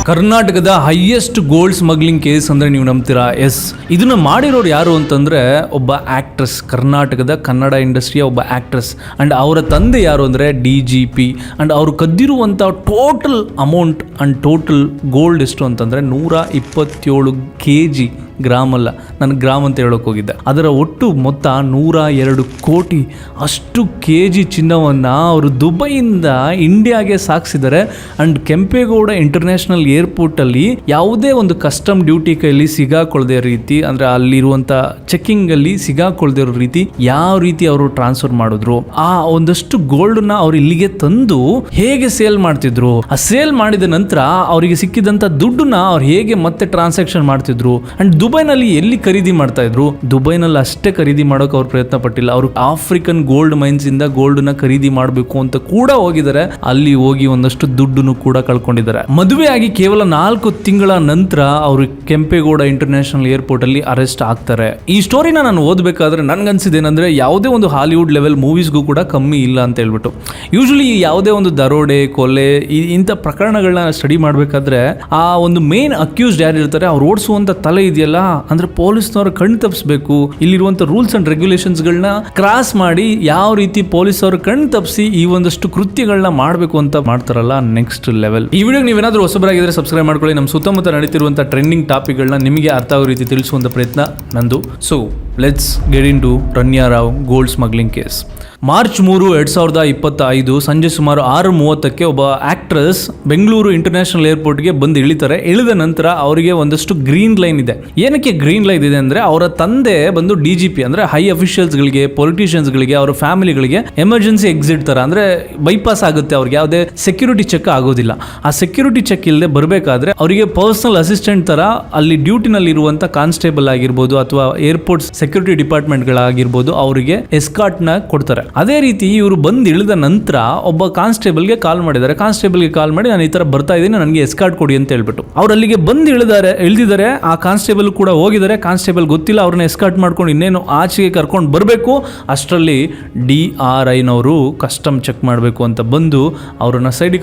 ಕರ್ನಾಟಕದ highest gold smuggling case ಅಂದರೆ ನೀವು ನಂಬ್ತೀರಾ? ಎಸ್, ಇದನ್ನ ಮಾಡಿರೋರು ಯಾರು ಅಂತಂದರೆ ಒಬ್ಬ ಆ್ಯಕ್ಟ್ರೆಸ್, ಕರ್ನಾಟಕದ ಕನ್ನಡ ಇಂಡಸ್ಟ್ರಿಯ ಒಬ್ಬ ಆ್ಯಕ್ಟ್ರೆಸ್. ಆ್ಯಂಡ್ ಅವರ ತಂದೆ ಯಾರು ಅಂದರೆ DGP. ಆ್ಯಂಡ್ ಅವರು ಕದ್ದಿರುವಂಥ total amount and total gold ಎಷ್ಟು ಅಂತಂದರೆ 127 kg. ಗ್ರಾಮ್ ಅಲ್ಲ, ನಾನು ಗ್ರಾಮ್ ಅಂತ ಹೇಳೋಕೆ ಹೋಗಿದ್ದೆ. ಅದರ ಒಟ್ಟು ಮೊತ್ತ 102 ಕೋಟಿ ಅಷ್ಟು KG ಚಿನ್ನವನ್ನು ಅವರು ದುಬೈಯಿಂದ ಇಂಡಿಯಾಗೆ ಸಾಗಿಸಿದ್ದಾರೆ. ಆ್ಯಂಡ್ ಕೆಂಪೇಗೌಡ ಇಂಟರ್ನ್ಯಾಷನಲ್ ಏರ್ಪೋರ್ಟಲ್ಲಿ ಯಾವುದೇ ಒಂದು ಕಸ್ಟಮ್ ಡ್ಯೂಟಿ ಕೈಯಲ್ಲಿ ಸಿಗಾಕೊಳ್ಳದೆ ರೀತಿ, ಅಂದರೆ ಅಲ್ಲಿರುವಂಥ ಚೆಕ್ಕಿಂಗಲ್ಲಿ ಸಿಗಾಕೊಳ್ಳದೆ ಇರೋ ರೀತಿ ಯಾವ ರೀತಿ ಅವರು ಟ್ರಾನ್ಸ್ಫರ್ ಮಾಡಿದ್ರು, ಆ ಒಂದಷ್ಟು ಗೋಲ್ಡನ್ನ ಅವ್ರು ಇಲ್ಲಿಗೆ ತಂದು ಹೇಗೆ ಸೇಲ್ ಮಾಡ್ತಿದ್ರು, ಆ ಸೇಲ್ ಮಾಡಿದ ನಂತರ ಅವರಿಗೆ ಸಿಕ್ಕಿದಂಥ ದುಡ್ಡನ್ನ ಅವ್ರು ಹೇಗೆ ಮತ್ತೆ ಟ್ರಾನ್ಸಾಕ್ಷನ್ ಮಾಡ್ತಿದ್ರು. ಆ್ಯಂಡ್ ದುಬೈನಲ್ಲಿ ಎಲ್ಲಿ ಖರೀದಿ ಮಾಡ್ತಾ ಇದ್ರು, ದುಬೈನಲ್ಲಿ ಅಷ್ಟೇ ಖರೀದಿ ಮಾಡೋಕೆ ಅವ್ರು ಪ್ರಯತ್ನ ಪಟ್ಟಿಲ್ಲ. ಅವರು ಆಫ್ರಿಕನ್ ಗೋಲ್ಡ್ ಮೈನ್ಸ್ ಇಂದ ಗೋಲ್ಡ್ನ ಖರೀದಿ ಮಾಡಬೇಕು ಅಂತ ಕೂಡ ಹೋಗಿದ್ದಾರೆ. ಅಲ್ಲಿ ಹೋಗಿ ಒಂದಷ್ಟು ದುಡ್ಡನ್ನು ಕೂಡ ಕಳ್ಕೊಂಡಿದ್ದಾರೆ. ಮದುವೆ ಆಗಿ ಕೇವಲ 4 ತಿಂಗಳ ನಂತರ ಅವರು ಕೆಂಪೇಗೌಡ ಇಂಟರ್ನ್ಯಾಷನಲ್ ಏರ್ಪೋರ್ಟ್ ಅಲ್ಲಿ ಅರೆಸ್ಟ್ ಆಗ್ತಾರೆ. ಈ ಸ್ಟೋರಿನ ನಾನು ಓದಬೇಕಾದ್ರೆ ನನ್ಗನ್ಸಿದ್ದೇನೆಂದ್ರೆ ಯಾವುದೇ ಒಂದು ಹಾಲಿವುಡ್ ಲೆವೆಲ್ ಮೂವೀಸ್ಗೂ ಕೂಡ ಕಮ್ಮಿ ಇಲ್ಲ ಅಂತ ಹೇಳ್ಬಿಟ್ಟು. ಯೂಶಲಿ ಯಾವುದೇ ಒಂದು ದರೋಡೆ, ಕೊಲೆ, ಇಂಥ ಪ್ರಕರಣಗಳನ್ನ ಸ್ಟಡಿ ಮಾಡಬೇಕಾದ್ರೆ ಆ ಒಂದು ಮೇನ್ ಅಕ್ಯೂಸ್ಡ್ ಯಾರು ಇರ್ತಾರೆ, ಅವ್ರು ಓಡಿಸುವಂತ ತಲೆ ಇದೆಯಲ್ಲ, ಅಂದ್ರೆ ಪೊಲೀಸ್ನವರು ಕಣ್ಣು ತಪ್ಪಿಸಬೇಕು. ಇಲ್ಲಿರುವಂತ ರೂಲ್ಸ್ ಅಂಡ್ ರೆಗ್ಯುಲೇಷನ್ಸ್ ಗಳನ್ನ ಕ್ರಾಸ್ ಮಾಡಿ ಯಾವ ರೀತಿ ಪೊಲೀಸ್ ಅವರು ಕಣ್ಣು ತಪ್ಪಿಸಿ ಈ ಒಂದಷ್ಟು ಕೃತ್ಯಗಳನ್ನ ಮಾಡಬೇಕು ಅಂತ ಮಾಡ್ತಾರಲ್ಲ, ನೆಕ್ಸ್ಟ್ ಲೆವೆಲ್. ಈ ವಿಡಿಯೋ ನೀವೇನಾದ್ರೂ ಹೊಸಬರಾಗಿದ್ರೆ ಸಬ್ಸ್ಕ್ರೈಬ್ ಮಾಡ್ಕೊಳ್ಳಿ. ನಮ್ಮ ಸುತ್ತಮುತ್ತ ನಡೀತಿರುವಂತ ಟ್ರೆಂಡಿಂಗ್ ಟಾಪಿಕ್ ಗಳನ್ನ ನಿಮಗೆ ಅರ್ಥ ಆಗೋ ರೀತಿ ತಿಳಿಸುವಂತ ಪ್ರಯತ್ನ ನಂದು. So let's get into Ranya Rao gold smuggling case. March 3, 2025 ಸಂಜೆ ಸುಮಾರು 6:30ಕ್ಕೆ ಒಬ್ಬ ಆಕ್ಟ್ರೆಸ್ ಬೆಂಗಳೂರು ಇಂಟರ್ನ್ಯಾಷನಲ್ ಏರ್ಪೋರ್ಟ್ಗೆ ಬಂದು ಇಳಿತಾರೆ. ಇಳಿದ ನಂತರ ಅವರಿಗೆ ಒಂದಷ್ಟು ಗ್ರೀನ್ ಲೈನ್ ಇದೆ. ಏನಕ್ಕೆ ಗ್ರೀನ್ ಲೈನ್ ಇದೆ ಅಂದರೆ ಅವರ ತಂದೆ ಬಂದು DGP, ಅಂದರೆ ಹೈ ಅಫಿಷಿಯಲ್ಸ್ಗಳಿಗೆ, ಪೊಲಿಟಿಷಿಯನ್ಸ್ಗಳಿಗೆ, ಅವರ ಫ್ಯಾಮಿಲಿಗಳಿಗೆ ಎಮರ್ಜೆನ್ಸಿ ಎಕ್ಸಿಟ್ ಥರ, ಅಂದರೆ ಬೈಪಾಸ್ ಆಗುತ್ತೆ. ಅವ್ರಿಗೆ ಯಾವುದೇ ಸೆಕ್ಯೂರಿಟಿ ಚೆಕ್ ಆಗೋದಿಲ್ಲ. ಆ ಸೆಕ್ಯೂರಿಟಿ ಚೆಕ್ ಇಲ್ಲದೆ ಬರಬೇಕಾದ್ರೆ ಅವರಿಗೆ ಪರ್ಸನಲ್ ಅಸಿಸ್ಟೆಂಟ್ ಥರ ಅಲ್ಲಿ ಡ್ಯೂಟಿನಲ್ಲಿ ಇರುವಂಥ ಕಾನ್ಸ್ಟೇಬಲ್ ಆಗಿರ್ಬೋದು ಅಥವಾ ಏರ್ಪೋರ್ಟ್ ಸೆಕ್ಯೂರಿಟಿ ಡಿಪಾರ್ಟ್ಮೆಂಟ್ಗಳಾಗಿರ್ಬೋದು ಅವರಿಗೆ ಎಸ್ಕಾರ್ಟ್ನ ಕೊಡ್ತಾರೆ. ಅದೇ ರೀತಿ ಇವರು ಬಂದು ಇಳಿದ ನಂತರ ಒಬ್ಬ ಕಾನ್ಸ್ಟೇಬಲ್ಗೆ ಕಾಲ್ ಮಾಡಿದ್ದಾರೆ. ಕಾನ್ಸ್ಟೇಬಲ್ಗೆ ಕಾಲ್ ಮಾಡಿ ನಾನು ಈ ಥರ ಬರ್ತಾ ಇದ್ದೀನಿ, ನನಗೆ ಎಸ್ಕಾರ್ಟ್ ಕೊಡಿ ಅಂತ ಹೇಳ್ಬಿಟ್ಟು ಅವ್ರು ಅಲ್ಲಿಗೆ ಬಂದು ಇಳಿದಿದ್ದಾರೆ. ಆ ಕಾನ್ಸ್ಟೇಬಲ್ ಕೂಡ ಹೋಗಿದ್ದಾರೆ. ಕಾನ್ಸ್ಟೇಬಲ್ ಗೊತ್ತಿಲ್ಲ, ಅವ್ರನ್ನ ಎಸ್ಕಾರ್ಟ್ ಮಾಡ್ಕೊಂಡು ಇನ್ನೇನು ಆಚೆಗೆ ಕರ್ಕೊಂಡು ಬರಬೇಕು. ಅಷ್ಟರಲ್ಲಿ DRIನವರು ಕಸ್ಟಮ್ ಚೆಕ್ ಮಾಡಬೇಕು ಅಂತ ಬಂದು ಅವ್ರನ್ನ ಸೈಡಿಗೆ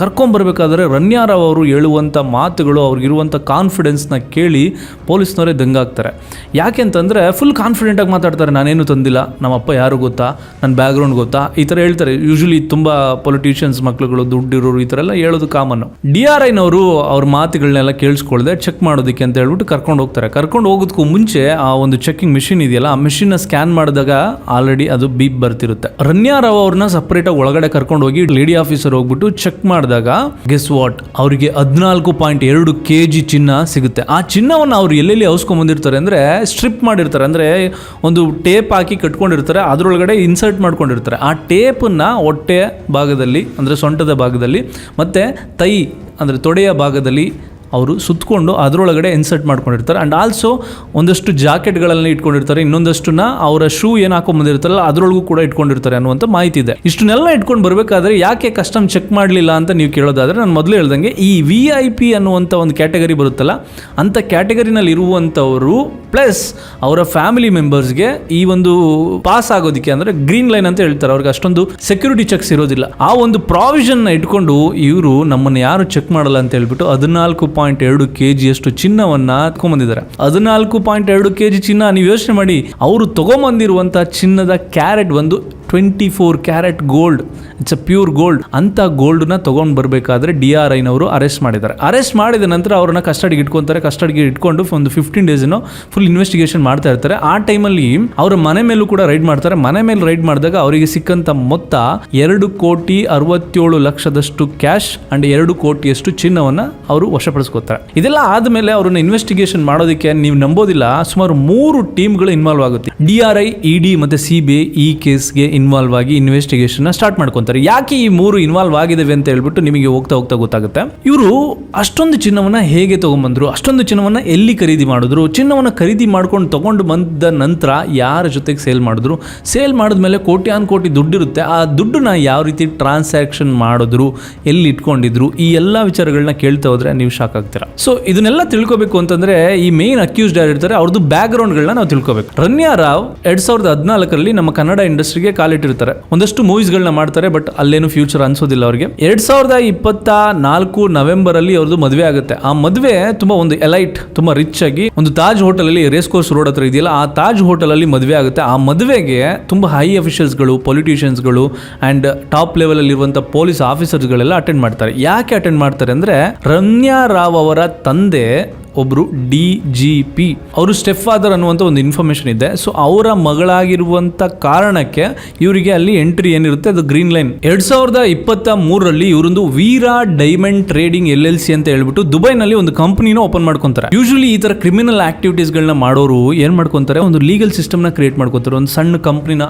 ಕರ್ಕೊಂಡ್ಬರ್ಬೇಕಾದ್ರೆ ರನ್ಯಾ ರಾವ್ ಅವರು ಹೇಳುವಂಥ ಮಾತುಗಳು, ಅವ್ರಿಗಿರುವಂಥ ಕಾನ್ಫಿಡೆನ್ಸ್ನ ಕೇಳಿ ಪೊಲೀಸ್ನವರೇ ದಂಗಾಗ್ತಾರೆ. ಯಾಕೆಂತಂದರೆ ಫುಲ್ ಕಾನ್ಫಿಡೆಂಟಾಗಿ ಮಾತಾಡ್ತಾರೆ. ನಾನೇನು ತಂದಿಲ್ಲ, ನಮ್ಮಪ್ಪ ಯಾರು ಗೊತ್ತಾ, ನನ್ನ ಬ್ಯಾಕ್ಗ್ರೌಂಡ್ ಗೊತ್ತಾ, ಈ ಥರ ಹೇಳ್ತಾರೆ. ಯೂಶಲಿ ತುಂಬ ಪೊಲಿಟಿಷಿಯನ್ಸ್ ಮಕ್ಳುಗಳು, ದುಡ್ಡಿರೋರು ಈ ಥರ ಎಲ್ಲ ಹೇಳೋದು ಕಾಮನ್ನು. DRIನವರು ಅವ್ರ ಮಾತುಗಳನ್ನೆಲ್ಲ ಕೇಳಿಸ್ಕೊಳ್ಳದೆ ಚೆಕ್ ಮಾಡೋದಕ್ಕೆ ಅಂತ ಹೇಳ್ಬಿಟ್ಟು ಕರ್ಕೊಂಡು ಹೋಗ್ತಾರೆ. ಕರ್ಕೊಂಡು ಹೋಗೋದಕ್ಕೂ ಮುಂಚೆ ಆ ಒಂದು ಚೆಕಿಂಗ್ ಮಿಷಿನ್ ಇದೆಯಲ್ಲ, ಆ ಮಿಷಿನ್ನ ಸ್ಕ್ಯಾನ್ ಮಾಡಿದಾಗ ಆಲ್ರೆಡಿ ಅದು ಬೀಪ್ ಬರ್ತಿರುತ್ತೆ. ರನ್ಯಾ ರಾವ್ ಅವ್ರನ್ನ ಸಪ್ರೇಟಾಗಿ ಒಳಗಡೆ ಕರ್ಕೊಂಡು ಹೋಗಿ ಲೇಡಿ ಆಫೀಸರ್ ಹೋಗ್ಬಿಟ್ಟು ಚೆಕ್ ಮಾಡಿದಾಗ ಗೆಸ್ ವಾಟ್, ಅವರಿಗೆ 14.2 kg ಚಿನ್ನ ಸಿಗುತ್ತೆ. ಆ ಚಿನ್ನವನ್ನು ಅವ್ರು ಎಲ್ಲೆಲ್ಲಿ ಅವಸ್ಕೊಂಡ್ಬಂದಿರ್ತಾರೆ ಅಂದರೆ ಸ್ಟ್ರಿಪ್ ಮಾಡಿರ್ತಾರೆ, ಅಂದರೆ ಒಂದು ಟೇಪ್ ಹಾಕಿ ಕಟ್ಕೊಂಡಿರ್ತಾರೆ, ಅದರೊಳಗಡೆ ಇನ್ಸರ್ಟ್ ಮಾಡ್ಕೊಂಡಿರ್ತಾರೆ. ಆ ಟೇಪನ್ನು ಹೊಟ್ಟೆ ಭಾಗದಲ್ಲಿ, ಅಂದರೆ ಸೊಂಟದ ಭಾಗದಲ್ಲಿ, ಮತ್ತು ತೈ ಅಂದರೆ ತೊಡೆಯ ಭಾಗದಲ್ಲಿ ಅವರು ಸುತ್ತಕೊಂಡು ಅದರೊಳಗಡೆ ಇನ್ಸರ್ಟ್ ಮಾಡ್ಕೊಂಡಿರ್ತಾರೆ. ಆ್ಯಂಡ್ ಆಲ್ಸೋ ಒಂದಷ್ಟು ಜಾಕೆಟ್ಗಳಲ್ಲಿ ಇಟ್ಕೊಂಡಿರ್ತಾರೆ, ಇನ್ನೊಂದಷ್ಟನ್ನ ಅವರ ಶೂ ಏನು ಹಾಕೊಂಡ್ಬಂದಿರ್ತಾರಲ್ಲ ಅದರೊಳಗೂ ಕೂಡ ಇಟ್ಕೊಂಡಿರ್ತಾರೆ ಅನ್ನುವಂಥ ಮಾಹಿತಿ ಇದೆ. ಇಷ್ಟನ್ನೆಲ್ಲ ಇಟ್ಕೊಂಡು ಬರಬೇಕಾದ್ರೆ ಯಾಕೆ ಕಸ್ಟಮ್ ಚೆಕ್ ಮಾಡಲಿಲ್ಲ ಅಂತ ನೀವು ಕೇಳೋದಾದರೆ, ನಾನು ಮೊದಲು ಹೇಳ್ದಂಗೆ ಈ VIP ಅನ್ನುವಂಥ ಒಂದು ಕ್ಯಾಟಗರಿ ಬರುತ್ತಲ್ಲ, ಅಂಥ ಕ್ಯಾಟಗರಿನಲ್ಲಿ ಇರುವಂಥವರು ಪ್ಲಸ್ ಅವರ ಫ್ಯಾಮಿಲಿ ಮೆಂಬರ್ಸ್ಗೆ ಈ ಒಂದು ಪಾಸ್ ಆಗೋದಕ್ಕೆ, ಅಂದರೆ ಗ್ರೀನ್ ಲೈನ್ ಅಂತ ಹೇಳ್ತಾರೆ, ಅವ್ರಿಗೆ ಅಷ್ಟೊಂದು ಸೆಕ್ಯೂರಿಟಿ ಚೆಕ್ಸ್ ಇರೋದಿಲ್ಲ. ಆ ಒಂದು ಪ್ರಾವಿಷನ್ನ ಇಟ್ಕೊಂಡು ಇವರು ನಮ್ಮನ್ನು ಯಾರು ಚೆಕ್ ಮಾಡಲ್ಲ ಅಂತ ಹೇಳ್ಬಿಟ್ಟು 14.2 kg ಅಷ್ಟು ಚಿನ್ನವನ್ನ ತಗೊಂಡ್ಬಂದಿದ್ದಾರೆ. 14.2 kg ಚಿನ್ನ, ನೀವು ಯೋಚನೆ ಮಾಡಿ, ಅವರು ತಗೊಂಬಂದಿರುವಂಥ ಚಿನ್ನದ ಕ್ಯಾರೆಟ್ ಒಂದು 24 carat gold. It's a pure gold. ಅಂತ ಗೋಲ್ಡ್ನ ತೊಗೊಂಡು ಬರಬೇಕಾದ್ರೆ DRIನವರು ಅರೆಸ್ಟ್ ಮಾಡಿದ್ದಾರೆ. ಅರೆಸ್ಟ್ ಮಾಡಿದ ನಂತರ ಅವ್ರನ್ನ ಕಸ್ಟಡಿಗೆ ಇಟ್ಕೊತಾರೆ. ಕಸ್ಟಡಿಗೆ ಇಟ್ಕೊಂಡು ಒಂದು 15 days ಫುಲ್ ಇನ್ವೆಸ್ಟಿಗೇಷನ್ ಮಾಡ್ತಾ ಇರ್ತಾರೆ. ಆ ಟೈಮಲ್ಲಿ ಅವರ ಮನೆ ಮೇಲೂ ಕೂಡ ರೈಡ್ ಮಾಡ್ತಾರೆ. ಮನೆ ಮೇಲೆ ರೈಡ್ ಮಾಡಿದಾಗ ಅವರಿಗೆ ಸಿಕ್ಕಂತ ಮೊತ್ತ 2,67,00,000 ಕ್ಯಾಶ್ ಅಂಡ್ 2 ಕೋಟಿಯಷ್ಟು ಚಿನ್ನವನ್ನ ಅವರು ವಶಪಡಿಸ್ಕೊತಾರೆ. ಇದೆಲ್ಲ ಆದ್ಮೇಲೆ ಅವ್ರನ್ನ ಇನ್ವೆಸ್ಟಿಗೇಷನ್ ಮಾಡೋದಕ್ಕೆ ನೀವು ನಂಬೋದಿಲ್ಲ, ಸುಮಾರು 3 ಟೀಮ್ಗಳು ಇನ್ವಾಲ್ವ್ ಆಗುತ್ತೆ. DRI, ED ಮತ್ತೆ CBI ಈ ಕೇಸ್ಗೆ ಇನ್ವಾಲ್ವ್ ಆಗಿ ಇನ್ವೆಸ್ಟಿಗೇಷನ್ ಸ್ಟಾರ್ಟ್ ಮಾಡ್ಕೊಂತಾರೆ. ಯಾಕೆ ಈ 3 ಇನ್ವಾಲ್ವ್ ಆಗಿದ್ದಾವೆ ಅಂತ ಹೇಳ್ಬಿಟ್ಟು ನಿಮಗೆ ಹೋಗ್ತಾ ಗೊತ್ತಾಗುತ್ತೆ. ಇವರು ಅಷ್ಟೊಂದು ಚಿನ್ನವನ್ನ ಹೇಗೆ ತಗೊಂಡ್ಬಂದ್ರು, ಅಷ್ಟೊಂದು ಚಿನ್ನವನ್ನ ಎಲ್ಲಿ ಖರೀದಿ ಮಾಡಿದ್ರು, ಚಿನ್ನವನ್ನ ಖರೀದಿ ಮಾಡ್ಕೊಂಡು ತಗೊಂಡು ಬಂದ ನಂತರ ಯಾರ ಜೊತೆಗೆ ಸೇಲ್ ಮಾಡಿದ್ರು, ಸೇಲ್ ಮಾಡಿದ್ಮೇಲೆ ಕೋಟಿ ದುಡ್ಡಿರುತ್ತೆ, ಆ ದುಡ್ಡನ್ನ ಯಾವ ರೀತಿ ಟ್ರಾನ್ಸಾಕ್ಷನ್ ಮಾಡಿದ್ರು, ಎಲ್ಲಿ ಇಟ್ಕೊಂಡಿದ್ರು, ಈ ಎಲ್ಲ ವಿಚಾರಗಳನ್ನ ಕೇಳ್ತಾ ಹೋದ್ರೆ ನೀವು ಶಾಕ್ ಆಗ್ತೀರಾ. ಸೊ ಇದನ್ನೆಲ್ಲ ತಿಳ್ಕೋಬೇಕು ಅಂತಂದ್ರೆ ಈ ಮೇನ್ ಅಕ್ಯೂಸ್ಡ್ ಯಾರು ಇರ್ತಾರೆ ಅವ್ರದ್ದು ಬ್ಯಾಕ್ ಗ್ರೌಂಡ್ಗಳನ್ನ ನಾವು ತಿಳ್ಕೋಬೇಕು. ರನ್ಯಾ ರಾವ್ 2014ರಲ್ಲಿ ನಮ್ಮ ಕನ್ನಡ ಇಂಡಸ್ಟ್ರಿಗೆ ಕಾಲಿಟ್ಟಿರ್ತಾರೆ. ಒಂದಷ್ಟು ಮೂವೀಸ್ಗಳನ್ನ ಮಾಡ್ತಾರೆ, ಬಟ್ ಅಲ್ಲೇನು ಫ್ಯೂಚರ್ ಅನ್ಸೋದಿಲ್ಲ ಅವ್ರಿಗೆ. 2024 ನವೆಂಬರ್ ಅಲ್ಲಿ ಅವ್ರದ್ದು ಮದುವೆ ಆಗುತ್ತೆ. ಆ ಮದುವೆ ತುಂಬಾ ಒಂದು ಎಲೈಟ್, ತುಂಬಾ ರಿಚ್ ಆಗಿ ಒಂದು ತಾಜ್ ಹೋಟೆಲ್ ಅಲ್ಲಿ, ರೇಸ್ ಕೋರ್ಸ್ ರೋಡ್ ಹತ್ರ ಇದೆಯಲ್ಲ, ಆ ತಾಜ್ ಹೋಟೆಲ್ ಅಲ್ಲಿ ಮದುವೆ ಆಗುತ್ತೆ. ಆ ಮದುವೆಗೆ ತುಂಬಾ ಹೈ ಅಫಿಷಿಯಲ್ಸ್ಗಳು, ಪೊಲಿಟಿಷಿಯನ್ಸ್ಗಳು ಅಂಡ್ ಟಾಪ್ ಲೆವೆಲ್ ಅಲ್ಲಿ ಇರುವಂತಹ ಪೊಲೀಸ್ ಆಫೀಸರ್ಸ್ಗಳೆಲ್ಲ ಅಟೆಂಡ್ ಮಾಡ್ತಾರೆ. ಯಾಕೆ ಅಟೆಂಡ್ ಮಾಡ್ತಾರೆ ಅಂದ್ರೆ, ರಮ್ಯಾ ರಾವ್ ಅವರ ತಂದೆ ಒಬ್ರು DGP, ಅವರು ಸ್ಟೆಪ್ ಫಾದರ್ ಅನ್ನುವಂಥ ಒಂದು ಇನ್ಫಾರ್ಮೇಶನ್ ಇದೆ. ಸೊ ಅವರ ಮಗಳಾಗಿರುವಂತ ಕಾರಣಕ್ಕೆ ಇವರಿಗೆ ಅಲ್ಲಿ ಎಂಟ್ರಿ ಏನಿರುತ್ತೆ ಅದು ಗ್ರೀನ್ ಲೈನ್. 2023 ಇವರೊಂದು ವೀರಾ ಡೈಮಂಡ್ ಟ್ರೇಡಿಂಗ್ LLC ಅಂತ ಹೇಳ್ಬಿಟ್ಟು ದುಬೈನಲ್ಲಿ ಒಂದು ಕಂಪನಿನ ಓಪನ್ ಮಾಡ್ಕೊಂತಾರೆ. ಯೂಶಲಿ ಈ ತರ ಕ್ರಿಮಿನಲ್ ಆಕ್ಟಿವಿಟೀಸ್ ಗಳನ್ನ ಮಾಡೋರು ಏನ್ ಮಾಡ್ಕೊಂತಾರೆ, ಒಂದು ಲೀಗಲ್ ಸಿಸ್ಟಮ್ ನ ಕ್ರಿಯೇಟ್ ಮಾಡ್ಕೊಂತಾರೆ, ಒಂದು ಸಣ್ಣ ಕಂಪನಿನ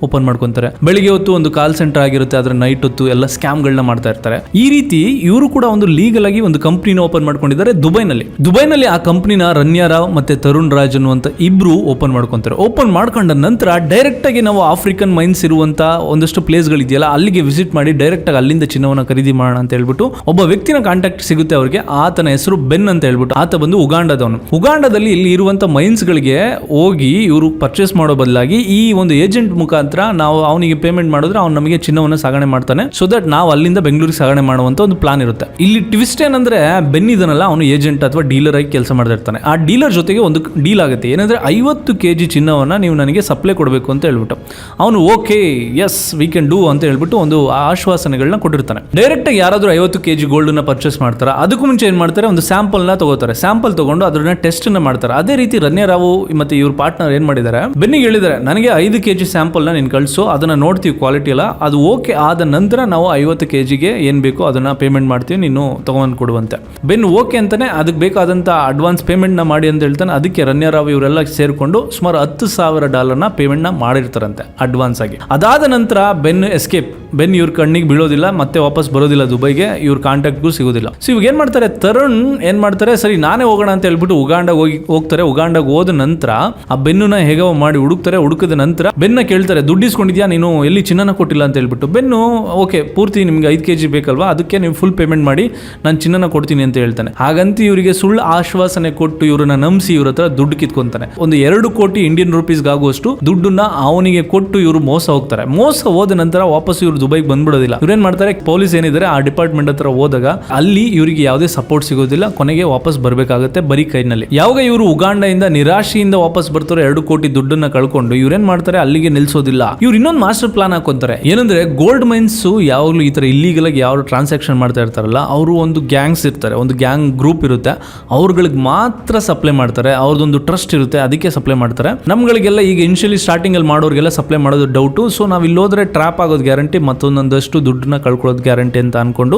ಓಪನ್ ಮಾಡ್ಕೊಂತಾರೆ. ಬೆಳಿಗ್ಗೆ ಹೊತ್ತು ಒಂದು ಕಾಲ್ ಸೆಂಟರ್ ಆಗಿರುತ್ತೆ, ಅದರ ನೈಟ್ ಹೊತ್ತು ಎಲ್ಲ ಸ್ಕ್ಯಾಮ್ಗಳನ್ನ ಮಾಡ್ತಾ ಇರ್ತಾರೆ. ಈ ರೀತಿ ಇವರು ಕೂಡ ಒಂದು ಲೀಗಲ್ ಆಗಿ ಒಂದು ಕಂಪನಿನ ಓಪನ್ ಮಾಡ್ಕೊಂಡಿದ್ದಾರೆ ದುಬೈನಲ್ಲಿ. ಆ ಕಂಪನಿನ ರಮ್ಯಾ ರಾವ್ ಮತ್ತೆ ತರುಣ್ ರಾಜ್ ಅನ್ನುವಂತ ಇಬ್ರು ಓಪನ್ ಮಾಡ್ಕೊಂತಾರೆ. ಓಪನ್ ಮಾಡ್ಕೊಂಡ ನಂತರ ಡೈರೆಕ್ಟ್ ಆಗಿ ನಾವು ಆಫ್ರಿಕನ್ ಮೈನ್ಸ್ ಇರುವಂತ ಒಂದಷ್ಟು ಪ್ಲೇಸ್ ಗಳಿದೆಯಲ್ಲ, ಅಲ್ಲಿಗೆ ವಿಸಿಟ್ ಮಾಡಿ ಡೈರೆಕ್ಟ್ ಆಗಿ ಅಲ್ಲಿಂದ ಚಿನ್ನವನ್ನ ಖರೀದಿ ಮಾಡೋಣ ಅಂತ ಹೇಳ್ಬಿಟ್ಟು ಒಬ್ಬ ವ್ಯಕ್ತಿನ ಕಾಂಟ್ಯಾಕ್ಟ್ ಸಿಗುತ್ತೆ ಅವರಿಗೆ. ಆತನ ಹೆಸರು ಬೆನ್ ಅಂತ ಹೇಳ್ಬಿಟ್ಟು, ಆತ ಬಂದು ಉಗಾಂಡದವನು. ಉಗಾಂಡದಲ್ಲಿ ಇಲ್ಲಿ ಇರುವಂತ ಮೈನ್ಸ್ ಗಳಿಗೆ ಹೋಗಿ ಇವರು ಪರ್ಚೇಸ್ ಮಾಡೋ ಬದಲಾಗಿ ಈ ಒಂದು ಏಜೆಂಟ್ ಮುಖಾಂತರ ನಾವು ಅವನಿಗೆ ಪೇಮೆಂಟ್ ಮಾಡಿದ್ರೆ ಅವ್ನು ನಮಗೆ ಚಿನ್ನವನ್ನು ಸಾಗಣೆ ಮಾಡ್ತಾನೆ, ಸೊ ದಟ್ ನಾವು ಅಲ್ಲಿಂದ ಬೆಂಗಳೂರಿಗೆ ಸಾಗಣೆ ಮಾಡುವಂತ ಒಂದು ಪ್ಲಾನ್ ಇರುತ್ತೆ. ಇಲ್ಲಿ ಟ್ವಿಸ್ಟ್ ಏನಂದ್ರೆ, ಬೆನ್ ಇದನ್ನಲ್ಲ, ಅವನು ಏಜೆಂಟ್ ಅಥವಾ ಡೀಲರ್ ಆಗಿ ಕೆಲಸ ಮಾಡ್ತಾ ಇರ್ತಾನೆ. ಆ ಡೀಲರ್ ಜೊತೆಗೆ ಒಂದು ಡೀಲ್ ಆಗುತ್ತೆ. ಏನಂದ್ರೆ 50 kg ಚಿನ್ನವನ್ನ ನೀವು ನನಗೆ ಸಪ್ಲೈ ಕೊಡಬೇಕು ಅಂತ ಹೇಳ್ಬಿಟ್ಟು ಅವನು okay yes we can do ಅಂತ ಹೇಳ್ಬಿಟ್ಟು ಒಂದು ಆಶ್ವಾಸನೆಗಳನ್ನ ಕೊಟ್ಟಿರ್ತಾನೆ. ಡೈರೆಕ್ಟ್ ಆಗಿ ಯಾರಾದ್ರೂ 50 kg ಗೋಲ್ಡ್ ನ ಪರ್ಚೇಸ್ ಮಾಡ್ತಾರೆ, ಅದಕ್ಕೂ ಮುಂಚೆ ಏನ್ ಮಾಡ್ತಾರೆ, ಒಂದು ಸ್ಯಾಂಪಲ್ ನ ತಗೋತಾರೆ. ಸ್ಯಾಂಪಲ್ ತಗೊಂಡು ಅದನ್ನ ಟೆಸ್ಟ್ ನ ಮಾಡ್ತಾರೆ. ಅದೇ ರೀತಿ ರಮ್ಯಾ ರಾವ್ ಮತ್ತೆ ಇವ್ರ ಪಾರ್ಟ್ನರ್ ಏನ್ ಮಾಡಿದ್ದಾರೆ, ಬೆನ್ನಿಗೆ ಹೇಳಿದ್ದಾರೆ, ನನಗೆ 5 kg ಸ್ಯಾಂಪಲ್ ನ ನೀನು ಕಳಿಸು, ಅದನ್ನ ನೋಡ್ತೀವಿ ಕ್ವಾಲಿಟಿ ಎಲ್ಲ, ಅದು ಓಕೆ ಆದ ನಂತರ ನಾವು 50 kgಗೆ ಏನ್ ಬೇಕೋ ಅದನ್ನ ಪೇಮೆಂಟ್ ಮಾಡ್ತೀವಿ, ನೀನು ತಗೊಂಡ್ ಕೊಡುವಂತೆ. ಬೆನ್ ಓಕೆ ಅಂತಾನೆ, ಅದಕ್ಕೆ ಬೇಕಾದಂತ ಅಡ್ವಾನ್ಸ್ ಪೇಮೆಂಟ್ ನ ಮಾಡಿ ಅಂತ ಹೇಳ್ತಾನೆ. ಅದಕ್ಕೆ ರಮ್ಯಾ ರಾವ್ ಇವರೆಲ್ಲ ಸೇರ್ಕೊಂಡು ಸುಮಾರು $10,000 ಪೇಮೆಂಟ್ ನ ಮಾಡಿರ್ತಾರಂತೆ ಅಡ್ವಾನ್ಸ್ ಆಗಿ. ಅದಾದ ನಂತರ ಬೆನ್ ಎಸ್ಕೇಪ್. ಬೆನ್ ಇವ್ರ ಕಣ್ಣಿಗೆ ಬೀಳೋದಿಲ್ಲ, ಮತ್ತೆ ವಾಪಸ್ ಬರೋದಿಲ್ಲ ದುಬೈಗೆ, ಇವ್ರ ಕಾಂಟ್ಯಾಕ್ಟ್ಗೂ ಸಿಗೋದಿಲ್ಲ. ಸೊ ಇವಾಗ ಏನ್ ಮಾಡ್ತಾರೆ, ತರುಣ್ ಏನ್ ಮಾಡ್ತಾರೆ, ಸರಿ ನಾನೇ ಹೋಗೋಣ ಅಂತ ಹೇಳ್ಬಿಟ್ಟು ಉಗಾಂಡಾಗ ಹೋಗ್ತಾರೆ. ಉಗಾಂಡಾಗ ಹೋದ ನಂತರ ಆ ಬೆನ್ನ ಹೇಗೋ ಮಾಡಿ ಹುಡುಕ್ತಾರೆ. ಹುಡುಕದ ನಂತರ ಬೆನ್ನ ಕೇಳ್ತಾರೆ, ದುಡ್ಡು ಇಸ್ಕೊಂಡಿದ್ಯಾ ನೀನು, ಎಲ್ಲಿ ಚಿನ್ನನ ಕೊಟ್ಟಿಲ್ಲ ಅಂತ ಹೇಳ್ಬಿಟ್ಟು. ಬೆನ್ನು ಓಕೆ ಪೂರ್ತಿ ನಿಮ್ಗೆ 5 kg ಬೇಕಲ್ವಾ, ಅದಕ್ಕೆ ನೀವು ಫುಲ್ ಪೇಮೆಂಟ್ ಮಾಡಿ ನಾನು ಚಿನ್ನನ ಕೊಡ್ತೀನಿ ಅಂತ ಹೇಳ್ತಾನೆ. ಹಾಗಂತ ಇವರಿಗೆ ಸುಳ್ಳು ಆಶ್ವಾಸನೆ ಕೊಟ್ಟು ಇವ್ರನ್ನ ನಂಬಿಸಿ ಇವ್ರ ಹತ್ರ ದುಡ್ಡು ಕಿತ್ಕೊಂತಾನೆ. ಒಂದು 2 ಕೋಟಿ ಇಂಡಿಯನ್ ರುಪೀಸ್ಗೆ ಆಗುವಷ್ಟು ದುಡ್ಡನ್ನ ಅವನಿಗೆ ಕೊಟ್ಟು ಇವರು ಮೋಸ ಹೋಗ್ತಾರೆ. ಮೋಸ ಹೋದ ನಂತರ ವಾಪಸ್ ಇವರು ದುಬೈಗೆ ಬಂದ್ಬಿಡೋದಿಲ್ಲ. ಇವ್ರೇನ್ ಮಾಡ್ತಾರೆ, ಪೊಲೀಸ್ ಏನಿದ್ದಾರೆ ಆ ಡಿಪಾರ್ಟ್ಮೆಂಟ್ ಹತ್ರ ಹೋದಾಗ ಅಲ್ಲಿ ಇವರಿಗೆ ಯಾವುದೇ ಸಪೋರ್ಟ್ ಸಿಗೋದಿಲ್ಲ. ಕೊನೆಗೆ ವಾಪಸ್ ಬರ್ಬೇಕಾಗುತ್ತೆ ಬರೀ ಕೈನಲ್ಲಿ. ಯಾವಾಗ ಇವರು ಉಗಾಂಡದಿಂದ ನಿರಾಶೆಯಿಂದ ವಾಪಸ್ ಬರ್ತಾರೆ, 2 ಕೋಟಿ ದುಡ್ಡನ್ನ ಕಳ್ಕೊಂಡು, ಇವ್ರೇನ್ ಮಾಡ್ತಾರೆ, ಅಲ್ಲಿಗೆ ನಿಲ್ಸೋದಿಲ್ಲ. ಇವ್ರು ಇನ್ನೊಂದು ಮಾಸ್ಟರ್ ಪ್ಲಾನ್ ಹಾಕೊಂತಾರೆ. ಏನಂದ್ರೆ, ಗೋಲ್ಡ್ ಮೈನ್ಸ್ ಯಾವಾಗಲೂ ಈ ತರ ಇಲ್ಲಿಗಲ್ ಆಗಿ ಯಾವ ಟ್ರಾನ್ಸಾಕ್ಷನ್ ಮಾಡ್ತಾ ಇರ್ತಾರಲ್ಲ, ಅವರು ಒಂದು ಗ್ಯಾಂಗ್ಸ್ ಇರ್ತಾರೆ, ಒಂದು ಗ್ಯಾಂಗ್ ಗ್ರೂಪ್ ಇರುತ್ತೆ, ಅವ್ರಗಳಿಗೆ ಮಾತ್ರ ಸಪ್ಲೈ ಮಾಡ್ತಾರೆ. ಅವ್ರದೊಂದು ಟ್ರಸ್ಟ್ ಇರುತ್ತೆ, ಅದಕ್ಕೆ ಸಪ್ಲೈ ಮಾಡ್ತಾರೆ. ನಮ್ಗಳಿಗೆಲ್ಲ ಈಗ ಇನಿಷಿಯಲಿ ಸ್ಟಾರ್ಟಿಂಗ್ ಅಲ್ಲಿ ಮಾಡೋರಿಗೆಲ್ಲ ಸಪ್ಲೈ ಮಾಡೋದು ಡೌಟು. ಸೊ ನಾವು ಇಲ್ಲಿ ಹೋದ್ರೆ ಟ್ರಾಪ್ ಆಗೋದು ಗ್ಯಾರಂಟಿ, ಮತ್ತೊಂದಷ್ಟು ದುಡ್ಡನ್ನ ಕಳ್ಕೊಳ್ಳೋದು ಗ್ಯಾರಂಟಿ ಅಂತ ಅನ್ಕೊಂಡು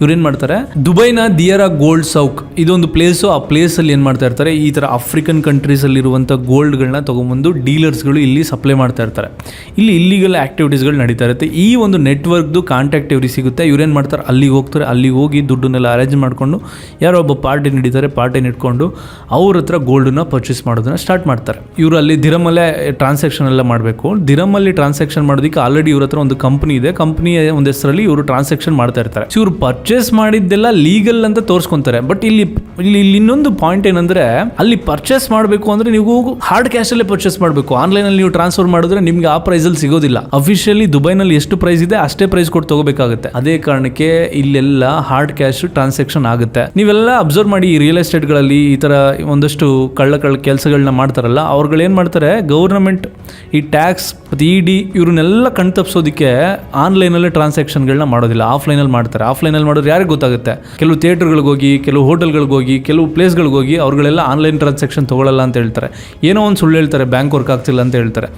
ಇವ್ರೇನ್ ಮಾಡ್ತಾರೆ, ದುಬೈನ ದಿಯರಾ ಗೋಲ್ಡ್ ಸೌಕ್ ಇದೊಂದು ಪ್ಲೇಸು. ಆ ಪ್ಲೇಸ್ ಅಲ್ಲಿ ಏನ್ ಮಾಡ್ತಾ ಇರ್ತಾರೆ, ಈ ತರ ಆಫ್ರಿಕನ್ ಕಂಟ್ರೀಸ್ ಅಲ್ಲಿ ಇರುವಂತ ಗೋಲ್ಡ್ಗಳನ್ನ ತಗೊಂಡ್ಬಂದು ಡೀಲರ್ಸ್ಗಳು ಇಲ್ಲಿ ಸಪ್ಲೈ ಮಾಡ್ತಾ ಇರ್ತಾರೆ. ಇಲ್ಲಿ ಇಲ್ಲಿಗಲ್ ಆಕ್ಟಿವಿಟೀಸ್ಗಳು ನಡೀತಾ ಇರುತ್ತೆ. ಈ ಒಂದು ನೆಟ್ವರ್ಕ್ದು ಕಾಂಟ್ಯಾಕ್ಟ್ ಇವ್ರಿಗೆ ಸಿಗುತ್ತೆ. ಇವ್ರೇನ್ ಮಾಡ್ತಾರೆ, ಅಲ್ಲಿಗೆ ಹೋಗ್ತಾರೆ. ಅಲ್ಲಿಗೆ ಹೋಗಿ ದುಡ್ಡನ್ನೆಲ್ಲ ಅರೇಂಜ್ ಮಾಡ್ಕೊಂಡು ಯಾರೋ ಒಬ್ಬ ಪಾರ್ಟಿ ನಡೀತಾರೆ, ಪಾರ್ಟಿ ಇಟ್ಕೊಂಡು ಅವ್ರ ಹತ್ರ ಗೋಲ್ಡನ್ನ ಪರ್ಚೇಸ್ ಮಾಡೋದನ್ನ ಸ್ಟಾರ್ಟ್ ಮಾಡ್ತಾರೆ. ಇವರು ಅಲ್ಲಿ ದಿರಮಲ್ಲೇ ಟ್ರಾನ್ಸಾಕ್ಷನ್ ಎಲ್ಲ ಮಾಡಬೇಕು. ದಿರಮಲ್ಲಿ ಟ್ರಾನ್ಸಾಕ್ಷನ್ ಮಾಡೋದಕ್ಕೆ ಆಲ್ರೆಡಿ ಇವ್ರ ಹತ್ರ ಒಂದು ಕಂಪನಿ ಇದೆ. ಕಂಪನಿಯ ಒಂದು ಹೆಸರಲ್ಲಿ ಇವರು ಟ್ರಾನ್ಸಾಕ್ಷನ್ ಮಾಡ್ತಾ ಇರ್ತಾರೆ. ಇವರು ಪರ್ಚೇಸ್ ಮಾಡಿದ್ದೆಲ್ಲ ಲೀಗಲ್ ಅಂತ ತೋರಿಸ್ಕೊಂತಾರೆ. ಬಟ್ ಇಲ್ಲಿ ಇನ್ನೊಂದು ಪಾಯಿಂಟ್ ಏನಂದ್ರೆ, ಅಲ್ಲಿ ಪರ್ಚೇಸ್ ಮಾಡಬೇಕು ಅಂದ್ರೆ ನೀವು ಹಾರ್ಡ್ ಕ್ಯಾಶ್ ಅಲ್ಲೇ ಪರ್ಚೇಸ್ ಮಾಡಬೇಕು. ಆನ್ಲೈನ್ ಅಲ್ಲಿ ನೀವು ಟ್ರಾನ್ಸ್ಫರ್ ಮಾಡಿದ್ರೆ ನಿಮ್ಗೆ ಆ ಪ್ರೈಸ್ ಅಲ್ಲಿ ಸಿಗೋದಿಲ್ಲ. ಅಫಿಷಿಯಲಿ ದುಬೈನಲ್ಲಿ ಎಷ್ಟು ಪ್ರೈಸ್ ಇದೆ ಅಷ್ಟೇ ಪ್ರೈಸ್ ಕೊಟ್ಟು ತಗೋಬೇಕಾಗುತ್ತೆ. ಅದೇ ಕಾರಣಕ್ಕೆ ಇಲ್ಲೆಲ್ಲ ಹಾರ್ಡ್ ಕ್ಯಾಶ್ ಟ್ರಾನ್ಸಾಕ್ಷನ್ ಆಗುತ್ತೆ. ನೀವೆಲ್ಲ ಅಬ್ಸರ್ವ್ ಮಾಡಿ, ಈ ರಿಯಲ್ ಎಸ್ಟೇಟ್ ಗಳಲ್ಲಿ ಈ ತರ ಒಂದಷ್ಟು ಕಳ್ಳ ಕೆಲಸಗಳನ್ನ ಮಾಡ್ತಾರಲ್ಲ, ಅವ್ರುಗಳು ಏನ್ ಮಾಡ್ತಾರೆ, ಗವರ್ನಮೆಂಟ್ ಈ ಟ್ಯಾಕ್ಸ್ ED ಇವ್ರನ್ನೆಲ್ಲ ಕಣ್ತಪ್ಸೋದಕ್ಕೆ ಆನ್ಲೈನ್ ಅಲ್ಲೇ ಟ್ರಾನ್ಸಾಕ್ಷನ್ಗಳನ್ನ ಮಾಡೋದಿಲ್ಲ, ಆಫ್ಲೈನ್ ಅಲ್ಲಿ ಮಾಡ್ತಾರೆ. ಆಫ್ಲೈನ್ ಅಲ್ಲಿ ಮಾಡೋದು ಯಾರಿಗೆ ಗೊತ್ತಾಗುತ್ತೆ, ಕೆಲವು ಥಿಯೇಟರ್ಗಳಿಗೆ ಹೋಗಿ, ಕೆಲವು ಹೋಟೆಲ್ಗಳಿಗೆ ಹೋಗಿ, ಕೆಲವು ಪ್ಲೇಸ್ಗಳಿಗೆ ಹೋಗಿ ಅವ್ರುಗಳೆಲ್ಲ ಆನ್ಲೈನ್ ಟ್ರಾನ್ಸಾಕ್ಷನ್ ತಗೊಳ್ಳಲ್ಲ ಅಂತ ಹೇಳ್ತಾರೆ. ಏನೋ ಒಂದು ಸುಳ್ಳು ಹೇಳ್ತಾರೆ, ಬ್ಯಾಂಕ್ ವರ್ಕ್ ಆಗ್ತಿಲ್ಲ ಅಂತ ಹೇಳ್ತಾರೆ.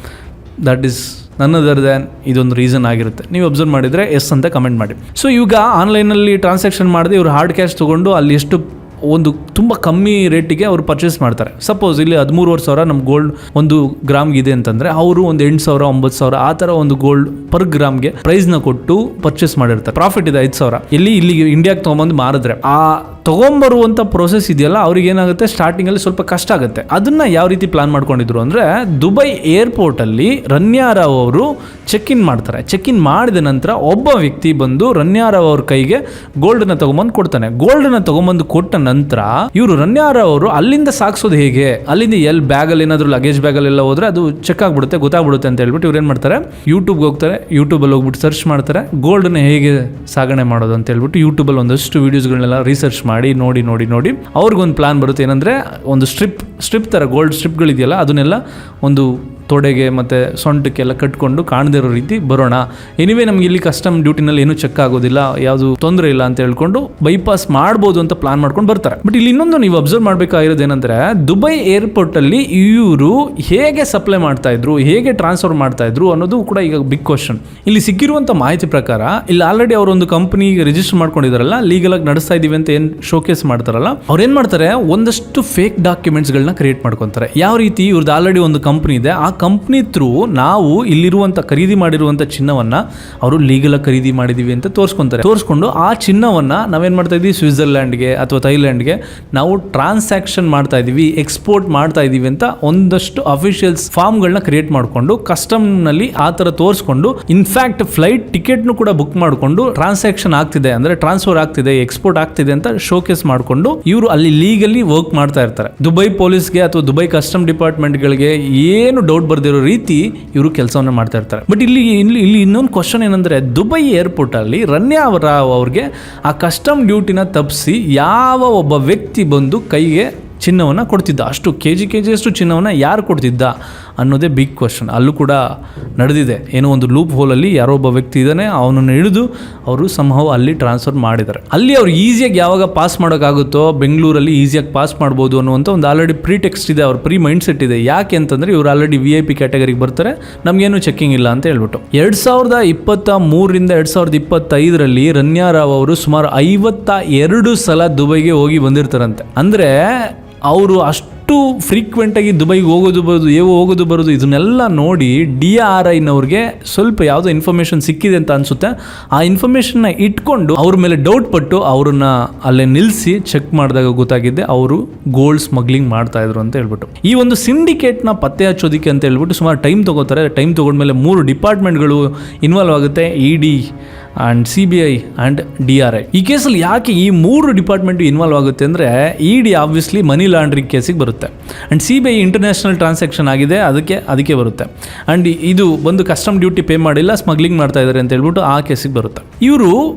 ದಟ್ ಈಸ್ ನನ್ ಅದರ್ ದ್ಯಾನ್ ಇದೊಂದು ರೀಸನ್ ಆಗಿರುತ್ತೆ. ನೀವು ಅಬ್ಸರ್ವ್ ಮಾಡಿದ್ರೆ ಎಸ್ ಅಂತ ಕಮೆಂಟ್ ಮಾಡಿ. ಸೊ ಈಗ ಆನ್ಲೈನಲ್ಲಿ ಟ್ರಾನ್ಸಾಕ್ಷನ್ ಮಾಡಿದೆ, ಇವರು ಹಾರ್ಡ್ ಕ್ಯಾಶ್ ತೊಗೊಂಡು ಅಲ್ಲಿ ಎಷ್ಟು ಒಂದು ತುಂಬ ಕಮ್ಮಿ ರೇಟಿಗೆ ಅವರು ಪರ್ಚೇಸ್ ಮಾಡ್ತಾರೆ. ಸಪೋಸ್ ಇಲ್ಲಿ 13,500 ನಮ್ಮ ಗೋಲ್ಡ್ 1 ಗ್ರಾಮ್ಗೆ ಇದೆ ಅಂತಂದರೆ, ಅವರು ಒಂದು 8,000 9,000 ಆ ಥರ ಒಂದು ಗೋಲ್ಡ್ ಪರ್ ಗ್ರಾಮ್ಗೆ ಪ್ರೈಸ್ನ ಕೊಟ್ಟು ಪರ್ಚೇಸ್ ಮಾಡಿರ್ತಾರೆ. ಪ್ರಾಫಿಟ್ ಇದೆ 5,000. ಇಲ್ಲಿ ಇಂಡಿಯಾಗೆ ತೊಗೊಂಬಂದು ಮಾರಿದ್ರೆ ಆ ತಗೊಂಬರುವಂಥ ಪ್ರೊಸೆಸ್ ಇದೆಯಲ್ಲ ಅವ್ರಿಗೆ ಏನಾಗುತ್ತೆ ಸ್ಟಾರ್ಟಿಂಗಲ್ಲಿ ಸ್ವಲ್ಪ ಕಷ್ಟ ಆಗುತ್ತೆ. ಅದನ್ನು ಯಾವ ರೀತಿ ಪ್ಲಾನ್ ಮಾಡ್ಕೊಂಡಿದ್ರು ಅಂದರೆ, ದುಬೈ ಏರ್ಪೋರ್ಟಲ್ಲಿ ರನ್ಯಾ ರಾವ್ ಅವರು ಚೆಕ್ ಇನ್ ಮಾಡ್ತಾರೆ. ಚೆಕ್ ಇನ್ ಮಾಡಿದ ನಂತರ ಒಬ್ಬ ವ್ಯಕ್ತಿ ಬಂದು ರನ್ಯಾ ರಾವ್ ಅವ್ರ ಕೈಗೆ ಗೋಲ್ಡನ್ನ ತಗೊಂಬಂದು ಕೊಡ್ತಾನೆ. ಗೋಲ್ಡನ್ನ ತಗೊಂಬಂದು ಕೊಟ್ಟ ನಂತರ ಇವರು ರನ್ಯಾ ರಾವ್ ಅವರು ಅಲ್ಲಿಂದ ಸಾಗಿಸೋದು ಹೇಗೆ, ಅಲ್ಲಿಂದ ಎಲ್ಲಿ ಬ್ಯಾಗಲ್ಲಿ ಏನಾದರೂ ಲಗೇಜ್ ಬ್ಯಾಗಲ್ಲೆಲ್ಲ ಹೋದ್ರೆ ಅದು ಚೆಕ್ ಆಗ್ಬಿಡುತ್ತೆ, ಗೊತ್ತಾಗ್ಬಿಡುತ್ತೆ ಅಂತ ಹೇಳ್ಬಿಟ್ಟು ಇವ್ರು ಏನು ಮಾಡ್ತಾರೆ, ಯೂಟ್ಯೂಬ್ಗೆ ಹೋಗ್ತಾರೆ. ಯೂಟ್ಯೂಬಲ್ಲಿ ಹೋಗ್ಬಿಟ್ಟು ಸರ್ಚ್ ಮಾಡ್ತಾರೆ ಗೋಲ್ಡನ್ನ ಹೇಗೆ ಸಾಗಣೆ ಮಾಡೋದು ಅಂತ ಹೇಳ್ಬಿಟ್ಟು ಯೂಟ್ಯೂಬಲ್ಲಿ ಒಂದಷ್ಟು ವೀಡಿಯೋಸ್ಗಳನ್ನೆಲ್ಲ ರಿಸರ್ಚ್ ಮಾಡಿ ನೋಡಿ ಅವ್ರಿಗೊಂದು ಪ್ಲಾನ್ ಬರುತ್ತೆ. ಏನಂದರೆ ಒಂದು ಸ್ಟ್ರಿಪ್ ಥರ ಗೋಲ್ಡ್ ಸ್ಟ್ರಿಪ್ಗಳಿದೆಯಲ್ಲ ಅದನ್ನೆಲ್ಲ ಒಂದು ತೊಡೆಗೆ ಮತ್ತು ಸೊಂಟಕ್ಕೆಲ್ಲ ಕಟ್ಕೊಂಡು ಕಾಣದೇ ಇರೋ ರೀತಿ ಬರೋಣ. ಎನಿವೇ ನಮ್ಗೆ ಇಲ್ಲಿ ಕಸ್ಟಮ್ ಡ್ಯೂಟಿನಲ್ಲಿ ಏನೂ ಚೆಕ್ ಆಗೋದಿಲ್ಲ, ಯಾವುದು ತೊಂದರೆ ಇಲ್ಲ ಅಂತ ಹೇಳ್ಕೊಂಡು ಬೈಪಾಸ್ ಮಾಡ್ಬೋದು ಅಂತ ಪ್ಲಾನ್ ಮಾಡ್ಕೊಂಡು ಬರ್ತಾರೆ. ಬಟ್ ಇಲ್ಲಿ ಇನ್ನೊಂದು ನೀವು ಅಬ್ಸರ್ವ್ ಮಾಡಬೇಕಾಗಿರೋದು ಏನಂದರೆ, ದುಬೈ ಏರ್ಪೋರ್ಟಲ್ಲಿ ಇವರು ಹೇಗೆ ಸಪ್ಲೈ ಮಾಡ್ತಾ ಇದ್ರು, ಹೇಗೆ ಟ್ರಾನ್ಸ್ಫರ್ ಮಾಡ್ತಾ ಇದ್ರು ಅನ್ನೋದು ಕೂಡ ಈಗ ಬಿಗ್ ಕ್ವಶನ್. ಇಲ್ಲಿ ಸಿಕ್ಕಿರುವಂಥ ಮಾಹಿತಿ ಪ್ರಕಾರ ಇಲ್ಲಿ ಆಲ್ರೆಡಿ ಅವರೊಂದು ಕಂಪ್ನಿ ರಿಜಿಸ್ಟರ್ ಮಾಡ್ಕೊಂಡಿದಾರಲ್ಲ, ಲೀಗಲ್ ಆಗಿ ನಡೆಸ್ತಾ ಇದೀವಿ ಅಂತ ಏನು ಶೋಕೇಸ್ ಮಾಡ್ತಾರಲ್ಲ, ಅವ್ರು ಏನು ಮಾಡ್ತಾರೆ, ಒಂದಷ್ಟು ಫೇಕ್ ಡಾಕ್ಯುಮೆಂಟ್ಸ್ಗಳನ್ನ ಕ್ರಿಯೇಟ್ ಮಾಡ್ಕೊತಾರೆ. ಯಾವ ರೀತಿ, ಇವ್ರದ್ದು ಆಲ್ರೆಡಿ ಒಂದು ಕಂಪ್ನಿ ಇದೆ, ಆ ಕಂಪ್ನಿ ಥ್ರೂ ನಾವು ಇಲ್ಲಿರುವಂಥ ಖರೀದಿ ಮಾಡಿರುವಂಥ ಚಿನ್ನವನ್ನು ಅವರು ಲೀಗಲಾಗಿ ಖರೀದಿ ಮಾಡಿದ್ದೀವಿ ಅಂತ ತೋರಿಸ್ಕೊಂಡು ಆ ಚಿನ್ನವನ್ನು ನಾವೇನು ಮಾಡ್ತಾ ಇದ್ದೀವಿ, ಸ್ವಿಟ್ಜರ್ಲ್ಯಾಂಡ್ಗೆ ಅಥವಾ ಥೈಲ್ಯಾಂಡ್ಗೆ ನಾವು ಟ್ರಾನ್ಸಾಕ್ಷನ್ ಮಾಡ್ತಾ ಇದ್ದೀವಿ, ಎಕ್ಸ್ಪೋರ್ಟ್ ಮಾಡ್ತಾ ಇದ್ದೀವಿ ಅಂತ ಒಂದಷ್ಟು ಅಫಿಷಿಯಲ್ಸ್ ಫಾರ್ಮ್ಗಳನ್ನ ಕ್ರಿಯೇಟ್ ಮಾಡಿಕೊಂಡು ಕಸ್ಟಮ್ನಲ್ಲಿ ಆ ಥರ ತೋರಿಸ್ಕೊಂಡು, ಇನ್ಫ್ಯಾಕ್ಟ್ ಫ್ಲೈಟ್ ಟಿಕೆಟ್ನು ಕೂಡ ಬುಕ್ ಮಾಡಿಕೊಂಡು ಟ್ರಾನ್ಸಾಕ್ಷನ್ ಆಗ್ತಿದೆ ಅಂದರೆ ಟ್ರಾನ್ಸ್ಫರ್ ಆಗ್ತಿದೆ, ಎಕ್ಸ್ಪೋರ್ಟ್ ಆಗ್ತಿದೆ ಅಂತ ಶೋಕೇಸ್ ಮಾಡಿಕೊಂಡು ಇವರು ಅಲ್ಲಿ ಲೀಗಲಿ ವರ್ಕ್ ಮಾಡ್ತಾ ಇರ್ತಾರೆ. ದುಬೈ ಪೊಲೀಸ್ಗೆ ಅಥವಾ ದುಬೈ ಕಸ್ಟಮ್ ಡಿಪಾರ್ಟ್ಮೆಂಟ್ಗಳಿಗೆ ಏನು ಡೌಟ್ ಬರ್ದಿರೋ ರೀತಿ ಇವರು ಕೆಲಸವನ್ನು ಮಾಡ್ತಾ ಇರ್ತಾರೆ. ಬಟ್ ಇಲ್ಲಿ ಇನ್ನೊಂದು ಕ್ವಶನ್ ಏನಂದ್ರೆ, ದುಬೈ ಏರ್ಪೋರ್ಟ್ ಅಲ್ಲಿ ರನ್ಯಾ ರಾವ್ ಅವ್ರಿಗೆ ಆ ಕಸ್ಟಮ್ ಡ್ಯೂಟಿನ ತಪ್ಪಿಸಿ ಯಾವ ಒಬ್ಬ ವ್ಯಕ್ತಿ ಬಂದು ಕೈಗೆ ಚಿನ್ನವನ್ನು ಕೊಡ್ತಿದ್ದ, ಅಷ್ಟು ಕೆ ಜಿಯಷ್ಟು ಚಿನ್ನವನ್ನು ಯಾರು ಕೊಡ್ತಿದ್ದ ಅನ್ನೋದೇ ಬಿಗ್ ಕ್ವಶನ್. ಅಲ್ಲೂ ಕೂಡ ನಡೆದಿದೆ, ಏನೋ ಒಂದು ಲೂಪ್ ಹೋಲಲ್ಲಿ ಯಾರೋ ಒಬ್ಬ ವ್ಯಕ್ತಿ ಇದ್ದಾನೆ, ಅವನನ್ನು ಹಿಡಿದು ಅವರು ಸಂಭವ ಅಲ್ಲಿ ಟ್ರಾನ್ಸ್ಫರ್ ಮಾಡಿದ್ದಾರೆ. ಅಲ್ಲಿ ಅವ್ರು ಈಸಿಯಾಗಿ ಯಾವಾಗ ಪಾಸ್ ಮಾಡೋಕ್ಕಾಗುತ್ತೋ ಬೆಂಗಳೂರಲ್ಲಿ ಈಸಿಯಾಗಿ ಪಾಸ್ ಮಾಡ್ಬೋದು ಅನ್ನುವಂಥ ಒಂದು ಆಲ್ರೆಡಿ ಪ್ರೀ ಟೆಕ್ಸ್ಟ್ ಇದೆ, ಅವ್ರ ಪ್ರೀ ಮೈಂಡ್ ಸೆಟ್ ಇದೆ. ಯಾಕೆ ಅಂತಂದರೆ ಇವರು ಆಲ್ರೆಡಿ VIP ಕ್ಯಾಟಗರಿಗೆ ಬರ್ತಾರೆ, ನಮಗೇನು ಚೆಕಿಂಗ್ ಇಲ್ಲ ಅಂತ ಹೇಳ್ಬಿಟ್ಟು. 2023ರಿಂದ 2025ರಲ್ಲಿ ರನ್ಯಾ ರಾವ್ ಅವರು ಸುಮಾರು 52 ಸಲ ದುಬೈಗೆ ಹೋಗಿ ಬಂದಿರ್ತಾರಂತೆ. ಅಂದರೆ ಅವರು ಅಷ್ಟು ಫ್ರೀಕ್ವೆಂಟಾಗಿ ದುಬೈಗೆ ಹೋಗೋದು ಬರೋದು ಇದನ್ನೆಲ್ಲ ನೋಡಿ DRIನವ್ರಿಗೆ ಸ್ವಲ್ಪ ಯಾವುದೋ ಇನ್ಫಾರ್ಮೇಷನ್ ಸಿಕ್ಕಿದೆ ಅಂತ ಅನಿಸುತ್ತೆ. ಆ ಇನ್ಫಾರ್ಮೇಷನ್ನ ಇಟ್ಕೊಂಡು ಅವ್ರ ಮೇಲೆ ಡೌಟ್ ಪಟ್ಟು ಅವ್ರನ್ನ ಅಲ್ಲೇ ನಿಲ್ಲಿಸಿ ಚೆಕ್ ಮಾಡಿದಾಗ ಗೊತ್ತಾಗಿದ್ದೆ ಅವರು ಗೋಲ್ಡ್ ಸ್ಮಗ್ಲಿಂಗ್ ಮಾಡ್ತಾ ಇದ್ರು ಅಂತ ಹೇಳ್ಬಿಟ್ಟು. ಈ ಒಂದು ಸಿಂಡಿಕೇಟ್ನ ಪತ್ತೆ ಹಚ್ಚೋದಕ್ಕೆ ಅಂತ ಹೇಳ್ಬಿಟ್ಟು ಸುಮಾರು ಟೈಮ್ ತೊಗೋತಾರೆ. ಟೈಮ್ ತೊಗೊಂಡ್ಮೇಲೆ 3 ಡಿಪಾರ್ಟ್ಮೆಂಟ್ಗಳು ಇನ್ವಾಲ್ವ್ ಆಗುತ್ತೆ, ED and CBI and DRI. ಈ ಕೇಸಲ್ಲಿ ಯಾಕೆ ಈ 3 ಡಿಪಾರ್ಟ್ಮೆಂಟ್ ಇನ್ವಾಲ್ವ್ ಆಗುತ್ತೆ ಅಂದರೆ, ED ಆಬ್ವಿಯಸ್ಲಿ ಮನಿ ಲಾಂಡ್ರಿಂಗ್ ಕೇಸಿಗೆ ಬರುತ್ತೆ, ಆ್ಯಂಡ್ CBI ಇಂಟರ್ನ್ಯಾಷನಲ್ ಟ್ರಾನ್ಸಾಕ್ಷನ್ ಆಗಿದೆ ಅದಕ್ಕೆ ಬರುತ್ತೆ, ಆ್ಯಂಡ್ ಇದು ಬಂದು ಕಸ್ಟಮ್ ಡ್ಯೂಟಿ ಪೇ ಮಾಡಿಲ್ಲ ಸ್ಮಗ್ಲಿಂಗ್ ಮಾಡ್ತಾ ಇದ್ದಾರೆ ಅಂತ ಹೇಳ್ಬಿಟ್ಟು ಆ ಕೇಸಿಗೆ ಬರುತ್ತೆ. ಇವರು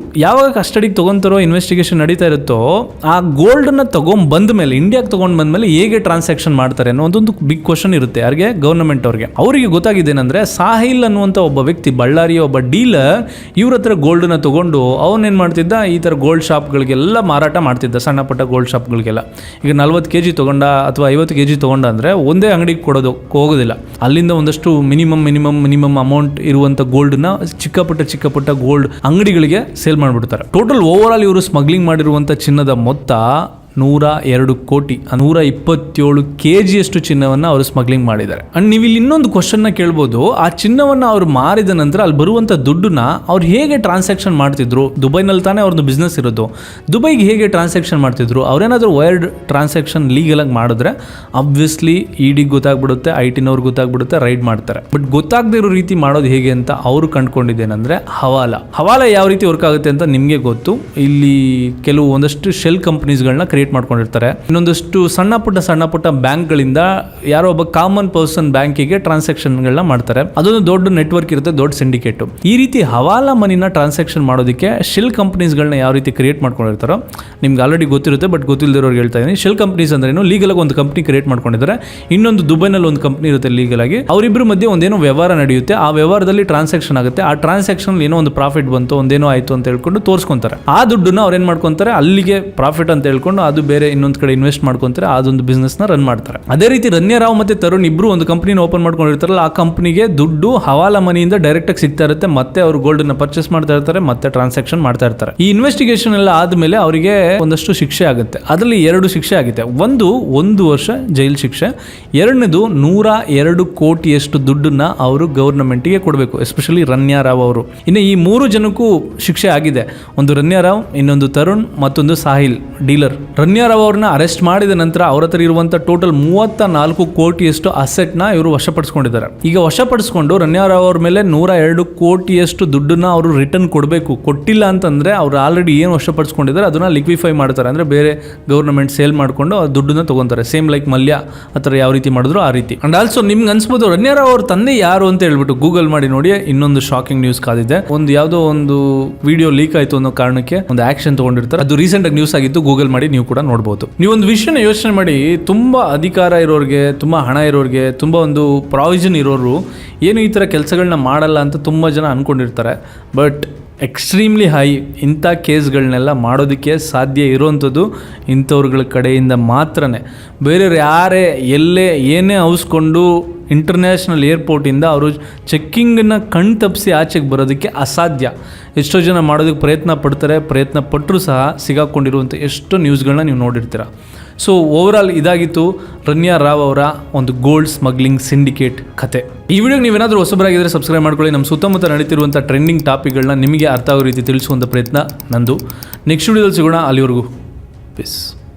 ಯಾವಾಗ ಕಸ್ಟಡಿಗೆ ತೊಗೊತಾರೋ, ಇನ್ವೆಸ್ಟಿಗೇಷನ್ ನಡೀತಾ ಇರುತ್ತೋ, ಆ ಗೋಲ್ಡನ್ನು ಬಂದ ಮೇಲೆ ಇಂಡಿಯಾಗೆ ತೊಗೊಂಡು ಬಂದಮೇಲೆ ಹೇಗೆ ಟ್ರಾನ್ಸಾಕ್ಷನ್ ಮಾಡ್ತಾರೆ ಅನ್ನೋ ಒಂದು ಬಿಗ್ ಕ್ವಶನ್ ಇರುತ್ತೆ. ಯಾರಿಗೆ? ಗವರ್ನಮೆಂಟ್ ಅವರಿಗೆ ಗೊತ್ತಾಗಿದ್ದೇನೆಂದರೆ, ಸಾಹಿಲ್ ಅನ್ನುವಂಥ ಒಬ್ಬ ವ್ಯಕ್ತಿ, ಬಳ್ಳಾರಿಯ ಒಬ್ಬ ಡೀಲರ್, ಇವ್ರ ಹತ್ರ ಗೋಲ್ಡನ್ನ ತೊಗೊಂಡು ಅವನೇನು ಮಾಡ್ತಿದ್ದ, ಈ ಥರ ಗೋಲ್ಡ್ ಶಾಪ್ಗಳಿಗೆಲ್ಲ ಮಾರಾಟ ಮಾಡ್ತಿದ್ದ, ಸಣ್ಣ ಪುಟ್ಟ ಗೋಲ್ಡ್ ಶಾಪ್ಗಳಿಗೆಲ್ಲ. ಈಗ 40 kg ತೊಗೊಂಡ ಅಥವಾ 50 kg ತೊಗೊಂಡ ಅಂದರೆ ಒಂದೇ ಅಂಗಡಿಗೆ ಹೋಗೋದಿಲ್ಲ, ಅಲ್ಲಿಂದ ಒಂದಷ್ಟು ಮಿನಿಮಮ್ ಅಮೌಂಟ್ ಇರುವಂಥ ಗೋಲ್ಡನ್ನ ಚಿಕ್ಕ ಪುಟ್ಟ ಗೋಲ್ಡ್ ಅಂಗಡಿಗಳಿಗೆ ಸೇಲ್ ಮಾಡಿಬಿಡ್ತಾರೆ. ಟೋಟಲ್ ಓವರ್ ಆಲ್ ಇವರು ಸ್ಮಗ್ಲಿಂಗ್ ಮಾಡಿರುವಂಥ ಚಿನ್ನದ ಮೊತ್ತ 102 ಕೋಟಿ, 127 kg ಚಿನ್ನವನ್ನು ಅವರು ಸ್ಮಗ್ಲಿಂಗ್ ಮಾಡಿದ್ದಾರೆ. ಅಂಡ್ ನೀವು ಇಲ್ಲಿ ಇನ್ನೊಂದು ಕ್ವಶನ್ನ ಕೇಳ್ಬೋದು, ಆ ಚಿನ್ನವನ್ನು ಅವ್ರು ಮಾರಿದ ನಂತರ ಅಲ್ಲಿ ಬರುವಂಥ ದುಡ್ಡನ್ನ ಅವ್ರು ಹೇಗೆ ಟ್ರಾನ್ಸಾಕ್ಷನ್ ಮಾಡ್ತಿದ್ರು? ದುಬೈನಲ್ಲಿ ತಾನೇ ಅವ್ರದ್ದು ಬಿಸ್ನೆಸ್ ಇರೋದು, ದುಬೈಗೆ ಹೇಗೆ ಟ್ರಾನ್ಸಾಕ್ಷನ್ ಮಾಡ್ತಿದ್ರು? ಅವ್ರೇನಾದರೂ ವೈರ್ಡ್ ಟ್ರಾನ್ಸಾಕ್ಷನ್ ಲೀಗಲಾಗಿ ಮಾಡಿದ್ರೆ ಆಬ್ವಿಯಸ್ಲಿ EDಗೆ ಗೊತ್ತಾಗ್ಬಿಡುತ್ತೆ, IT-ನವ್ರಿಗೆ ಗೊತ್ತಾಗ್ಬಿಡುತ್ತೆ, ರೈಡ್ ಮಾಡ್ತಾರೆ. ಬಟ್ ಗೊತ್ತಾಗದೇ ಇರೋ ರೀತಿ ಮಾಡೋದು ಹೇಗೆ ಅಂತ ಅವರು ಕಂಡುಕೊಂಡಿದ್ದೇನೆಂದರೆ ಹವಾಲ ಯಾವ ರೀತಿ ವರ್ಕ್ ಆಗುತ್ತೆ ಅಂತ ನಿಮಗೆ ಗೊತ್ತು. ಇಲ್ಲಿ ಕೆಲವು ಒಂದಷ್ಟು ಶೆಲ್ ಕಂಪ್ನೀಸ್ಗಳನ್ನ ಕ್ರಿಯೇಟ್ ಮಾಡ್ಕೊಂಡಿರ್ತಾರೆ, ಇನ್ನೊಂದಷ್ಟು ಸಣ್ಣ ಪುಟ್ಟ ಬ್ಯಾಂಕ್ಗಳಿಂದ ಯಾರೋ ಒಬ್ಬ ಕಾಮನ್ ಪರ್ಸನ್ ಬ್ಯಾಂಕಿಗೆ ಟ್ರಾನ್ಸಾಕ್ಷನ್ಗಳನ್ನ ಮಾಡ್ತಾರೆ. ಅದೊಂದು ದೊಡ್ಡ ನೆಟ್ವರ್ಕ್ ಇರುತ್ತೆ, ದೊಡ್ಡ ಸಿಂಡಿಕೇಟ್. ಈ ರೀತಿ ಹವಾಲಾ ಮನಿನ ಟ್ರಾನ್ಸಾಕ್ಷನ್ ಮಾಡೋದಕ್ಕೆ ಶೆಲ್ ಕಂಪ್ನೀಸ್ಗಳನ್ನ ಯಾವ ರೀತಿ ಕ್ರಿಯೇಟ್ ಮಾಡ್ಕೊಂಡಿರ್ತಾರೋ ನಿಮ್ಗೆ ಆಲ್ರೆಡಿ ಗೊತ್ತಿರುತ್ತೆ, ಬಟ್ ಗೊತ್ತಿಲ್ಲದಿರೋರಿಗೆ ಹೇಳ್ತಾ ಇದ್ದೀನಿ. ಶೆಲ್ ಕಂಪ್ನೀಸ್ ಅಂದ್ರೆ ಏನು? ಲೀಗಲಾಗಿ ಒಂದು ಕಂಪ್ನಿ ಕ್ರಿಯೇಟ್ ಮಾಡ್ಕೊಂಡಿದ್ದಾರೆ, ಇನ್ನೊಂದು ದುಬೈನಲ್ಲಿ ಒಂದು ಕಂಪ್ನಿ ಇರುತ್ತೆ ಲೀಗಲಾಗಿ, ಅವರಿಬ್ಬರ ಮಧ್ಯೆ ಒಂದೇನೋ ವ್ಯವಹಾರ ನಡೆಯುತ್ತೆ, ಆ ವ್ಯವಹಾರದಲ್ಲಿ ಟ್ರಾನ್ಸಾಕ್ಷನ್ ಆಗುತ್ತೆ, ಆ ಟ್ರಾನ್ಸಾಕ್ಷನ್ ಏನೋ ಒಂದು ಪ್ರಾಫಿಟ್ ಬಂತು, ಒಂದೇನೋ ಆಯಿತು ಅಂತ ಹೇಳ್ಕೊಂಡು ತೋರಿಸ್ಕೊಂತಾರೆ. ಆ ದುಡ್ಡನ್ನ ಅವ್ರು ಏನು ಮಾಡ್ಕೊಂತಾರೆ, ಅಲ್ಲಿಗೆ ಪ್ರಾಫಿಟ್ ಅಂತ ಹೇಳ್ಕೊಂಡು ಅದು ಬೇರೆ ಇನ್ನೊಂದು ಕಡೆ ಇನ್ವೆಸ್ಟ್ ಮಾಡ್ಕೊಂತಾರೆ, ಅದೊಂದು ಬಿಸ್ನೆಸ್ನ ರನ್ ಮಾಡ್ತಾರೆ. ಅದೇ ರೀತಿ ರನ್ಯಾ ರಾವ್ ಮತ್ತೆ ತರುಣ್ ಇಬ್ರು ಒಂದು ಕಂಪ್ನಿನ ಓಪನ್ ಮಾಡ್ಕೊಂಡಿರ್ತಾರಲ್ಲ, ಆ ಕಂಪ್ನಿಗೆ ದುಡ್ಡು ಹವಾಲಾ ಮನಿಯಿಂದ ಡೈರೆಕ್ಟ್ ಆಗಿ ಸಿಗ್ತಾ ಇರುತ್ತೆ, ಮತ್ತೆ ಅವರು ಗೋಲ್ಡ್ ಅನ್ನ ಪರ್ಚೇಸ್ ಮಾಡ್ತಾ ಇರ್ತಾರೆ, ಮತ್ತೆ ಟ್ರಾನ್ಸಾಕ್ಷನ್ ಮಾಡ್ತಾ ಇರ್ತಾರೆ. ಈ ಇನ್ವೆಸ್ಟಿಗೇಷನ್ ಎಲ್ಲ ಆದ್ಮೇಲೆ ಅವರಿಗೆ ಒಂದಷ್ಟು ಶಿಕ್ಷೆ ಆಗುತ್ತೆ. ಅದರಲ್ಲಿ 2 ಶಿಕ್ಷೆ ಆಗುತ್ತೆ. ಒಂದು 1 ವರ್ಷ ಜೈಲ್ ಶಿಕ್ಷೆ, ಎರಡನೇದು 102 ಕೋಟಿಯಷ್ಟು ದುಡ್ಡನ್ನ ಅವರು ಗವರ್ನಮೆಂಟ್ಗೆ ಕೊಡಬೇಕು, ಎಸ್ಪೆಷಲಿ ರನ್ಯಾ ರಾವ್ ಅವರು. ಇನ್ನು ಈ 3 ಜನಕ್ಕೂ ಶಿಕ್ಷೆ ಆಗಿದೆ, ಒಂದು ರನ್ಯಾ ರಾವ್, ಇನ್ನೊಂದು ತರುಣ್, ಮತ್ತೊಂದು ಸಾಹಿಲ್. ಡೀಲರ್. ರನ್ಯಾ ರಾವ್ ಅವ್ರನ್ನ ಅರೆಸ್ಟ್ ಮಾಡಿದ ನಂತರ ಅವ್ರ ಹತ್ರ ಇರುವಂಥ ಟೋಟಲ್ 34 ಕೋಟಿಯಷ್ಟು ಅಸೆಟ್ನ ಇವರು ವಶಪಡಿಸ್ಕೊಂಡಿದ್ದಾರೆ. ಈಗ ವಶಪಡಿಸ್ಕೊಂಡು ರನ್ಯಾ ರಾವ್ ಅವ್ರ ಮೇಲೆ 102 ಕೋಟಿಯಷ್ಟು ದುಡ್ಡನ್ನ ಅವರು ರಿಟರ್ನ್ ಕೊಡಬೇಕು. ಕೊಟ್ಟಿಲ್ಲ ಅಂತಂದರೆ ಅವ್ರು ಆಲ್ರೆಡಿ ಏನು ವಶಪಡಿಸ್ಕೊಂಡಿದ್ದಾರೆ ಅದನ್ನು ಲಿಕ್ವಿಫೈ ಮಾಡ್ತಾರೆ, ಅಂದರೆ ಬೇರೆ ಗೌರ್ಮೆಂಟ್ ಸೇಲ್ ಮಾಡಿಕೊಂಡು ಆ ದುಡ್ಡನ್ನ ತೊಗೊತಾರೆ. ಸೇಮ್ ಲೈಕ್ ಮಲ್ಯ ಆ ಥರ ಯಾವ ರೀತಿ ಮಾಡಿದ್ರು ಆ ರೀತಿ. ಅಂಡ್ ಆಲ್ಸೋ ನಿಮ್ಗೆ ಅನ್ಸ್ಬೋದು ರನ್ಯಾ ರಾವ್ ಅವ್ರ ತಂದೆ ಯಾರು ಅಂತ ಹೇಳ್ಬಿಟ್ಟು ಗೂಗಲ್ ಮಾಡಿ ನೋಡಿ. ಇನ್ನೊಂದು ಶಾಕಿಂಗ್ ನ್ಯೂಸ್ ಕಾದಿದೆ. ಯಾವುದೋ ಒಂದು ವಿಡಿಯೋ ಲೀಕ್ ಆಯಿತು ಅನ್ನೋ ಕಾರಣಕ್ಕೆ ಒಂದು ಆಕ್ಷನ್ ತೊಗೊಂಡಿರ್ತಾರೆ. ಅದು ರೀಸೆಂಟ್ ಆಗಿ ನ್ಯೂಸ್ ಆಗಿತ್ತು, ಗೂಗಲ್ ಮಾಡಿ ನೀವು ಕೂಡ ನೋಡ್ಬೋದು. ನೀವೊಂದು ವಿಷಯನ ಯೋಚನೆ ಮಾಡಿ, ತುಂಬ ಅಧಿಕಾರ ಇರೋರಿಗೆ, ತುಂಬ ಹಣ ಇರೋರಿಗೆ, ತುಂಬ ಒಂದು ಪ್ರಾವಿಷನ್ ಇರೋರು ಏನು ಈ ಥರ ಕೆಲಸಗಳನ್ನ ಮಾಡಲ್ಲ ಅಂತ ತುಂಬ ಜನ ಅಂದ್ಕೊಂಡಿರ್ತಾರೆ. ಬಟ್ ಎಕ್ಸ್ಟ್ರೀಮ್ಲಿ ಹೈ ಇಂಥ ಕೇಸ್ಗಳನ್ನೆಲ್ಲ ಮಾಡೋದಕ್ಕೆ ಸಾಧ್ಯ ಇರೋವಂಥದ್ದು ಇಂಥವ್ರಗಳ ಕಡೆಯಿಂದ ಮಾತ್ರನೇ. ಬೇರೆಯವ್ರು ಯಾರೇ ಎಲ್ಲೇ ಏನೇ ಔಸ್ಕೊಂಡು ಇಂಟರ್ನ್ಯಾಷನಲ್ ಏರ್ಪೋರ್ಟಿಂದ ಅವರು ಚೆಕ್ಕಿಂಗನ್ನು ಕಣ್ ತಪ್ಪಿಸಿ ಆಚೆಗೆ ಬರೋದಕ್ಕೆ ಅಸಾಧ್ಯ. ಎಷ್ಟೋ ಜನ ಮಾಡೋದಕ್ಕೆ ಪ್ರಯತ್ನ ಪಡ್ತಾರೆ, ಪ್ರಯತ್ನ ಪಟ್ಟರೂ ಸಹ ಸಿಗಾಕೊಂಡಿರುವಂಥ ಎಷ್ಟೋ ನ್ಯೂಸ್ಗಳನ್ನ ನೀವು ನೋಡಿರ್ತೀರ. ಸೊ ಓವರಾಲ್ ಇದಾಗಿತ್ತು ರನ್ಯಾ ರಾವ್ ಅವರ ಒಂದು ಗೋಲ್ಡ್ ಸ್ಮಗ್ಲಿಂಗ್ ಸಿಂಡಿಕೇಟ್ ಕತೆ. ಈ ವಿಡಿಯೋಗೆ ನೀವೇನಾದರೂ ಹೊಸಬರಾಗಿದ್ದರೆ ಸಬ್ಸ್ಕ್ರೈಬ್ ಮಾಡ್ಕೊಳ್ಳಿ. ನಮ್ಮ ಸುತ್ತಮುತ್ತ ನಡೀತಿರುವಂಥ ಟ್ರೆಂಡಿಂಗ್ ಟಾಪಿಕ್ಗಳನ್ನ ನಿಮಗೆ ಅರ್ಥ ಆಗೋ ರೀತಿ ತಿಳಿಸುವಂಥ ಪ್ರಯತ್ನ ನಂದು. ನೆಕ್ಸ್ಟ್ ವಿಡಿಯೋದಲ್ಲಿ ಸಿಗೋಣ. ಅಲ್ಲಿವರೆಗೂ ಪೀಸ್.